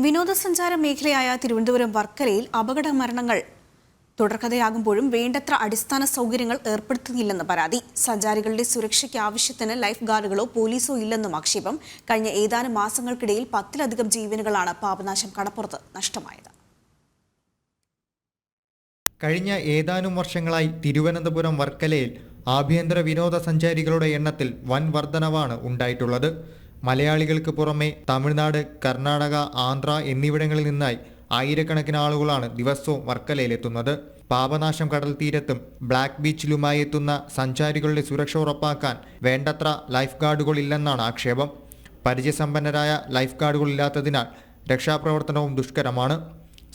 വിനോദസഞ്ചാര മേഖലയായ തിരുവനന്തപുരം വർക്കലയിൽ അപകട മരണങ്ങൾ തുടർക്കഥയാകുമ്പോഴും വേണ്ടത്ര അടിസ്ഥാന സൗകര്യങ്ങൾ ഏർപ്പെടുത്തുന്നില്ലെന്ന് പരാതി. സഞ്ചാരികളുടെ സുരക്ഷയ്ക്ക് ആവശ്യത്തിന് ലൈഫ് ഗാർഡുകളോ പോലീസോ ഇല്ലെന്നും ആക്ഷേപം. കഴിഞ്ഞ ഏതാനും മാസങ്ങൾക്കിടയിൽ 10-ലധികം ജീവനുകളാണ് പാപനാശം കടപ്പുറത്ത് നഷ്ടമായത്. കഴിഞ്ഞ ഏതാനും വർഷങ്ങളായി തിരുവനന്തപുരം വർക്കലയിൽ ആഭ്യന്തര വിനോദസഞ്ചാരികളുടെ എണ്ണത്തിൽ വൻ വർധനവാണ് ഉണ്ടായിട്ടുള്ളത്. മലയാളികൾക്ക് പുറമെ തമിഴ്നാട്, കർണാടക, ആന്ധ്ര എന്നിവിടങ്ങളിൽ നിന്നായി ആയിരക്കണക്കിന് ആളുകളാണ് ദിവസവും വർക്കലയിലെത്തുന്നത്. പാപനാശം കടൽ തീരത്തും ബ്ലാക്ക് ബീച്ചിലുമായി എത്തുന്ന സഞ്ചാരികളുടെ സുരക്ഷ ഉറപ്പാക്കാൻ വേണ്ടത്ര ലൈഫ് ഗാർഡുകളില്ലെന്നാണ് ആക്ഷേപം. പരിചയസമ്പന്നരായ ലൈഫ് ഗാർഡുകളില്ലാത്തതിനാൽ രക്ഷാപ്രവർത്തനവും ദുഷ്കരമാണ്.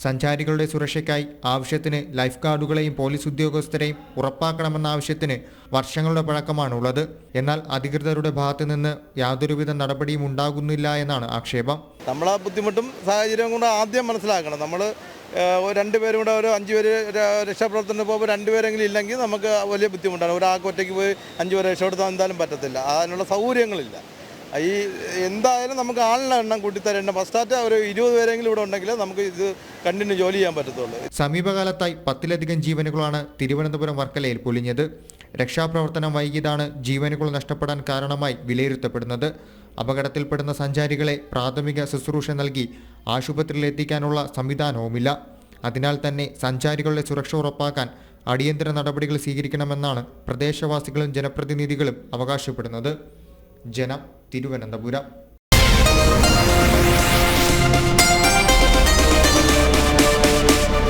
സഞ്ചാരികളുടെ സുരക്ഷയ്ക്കായി ആവശ്യത്തിന് ലൈഫ് ഗാർഡുകളെയും പോലീസ് ഉദ്യോഗസ്ഥരെയും ഉറപ്പാക്കണമെന്ന ആവശ്യത്തിന് വർഷങ്ങളുടെ പഴക്കമാണുള്ളത്. എന്നാൽ അധികൃതരുടെ ഭാഗത്തു നിന്ന് യാതൊരുവിധ നടപടിയും ഉണ്ടാകുന്നില്ല എന്നാണ് ആക്ഷേപം. നമ്മളാ ബുദ്ധിമുട്ടും സാഹചര്യം കൊണ്ട് ആദ്യം മനസ്സിലാക്കണം. നമ്മൾ രണ്ടുപേരും കൂടെ ഒരു 5 പേര് രക്ഷാപ്രവർത്തനത്തിന് പോകുമ്പോൾ 2 പേരെങ്കിലും ഇല്ലെങ്കിൽ നമുക്ക് വലിയ ബുദ്ധിമുട്ടാണ്. ഒരാൾക്ക് ഒറ്റയ്ക്ക് പോയി 5 പേരെ രക്ഷപ്പെടുത്താൻ എന്തായാലും പറ്റത്തില്ല. അതിനുള്ള സൗകര്യങ്ങളില്ല. ഈ എന്തായാലും നമുക്ക് ആളിൻ്റെ എണ്ണം കൂട്ടിത്തരേണ്ട. ഫസ്റ്റായിട്ട് ഒരു 20 പേരെങ്കിലും ഇവിടെ ഉണ്ടെങ്കിൽ നമുക്ക് ഇത് കണ്ടിന്യൂ ജോലി ചെയ്യാൻ പറ്റത്തുള്ളൂ. സമീപകാലത്തായി 10-ലധികം ജീവനുകളാണ് തിരുവനന്തപുരം വർക്കലയിൽ പൊലിഞ്ഞത്. രക്ഷാപ്രവർത്തനം വൈകിയതാണ് ജീവനുകൾ നഷ്ടപ്പെടാൻ കാരണമായി വിലയിരുത്തപ്പെടുന്നത്. അപകടത്തിൽപ്പെടുന്ന സഞ്ചാരികളെ പ്രാഥമിക ശുശ്രൂഷ നൽകി ആശുപത്രിയിൽ എത്തിക്കാനുള്ള സംവിധാനവുമില്ല. അതിനാൽ തന്നെ സഞ്ചാരികളുടെ സുരക്ഷ ഉറപ്പാക്കാൻ അടിയന്തര നടപടികൾ സ്വീകരിക്കണമെന്നാണ് പ്രദേശവാസികളും ജനപ്രതിനിധികളും അവകാശപ്പെടുന്നത്. ജനം, തിരുവനന്തപുരം.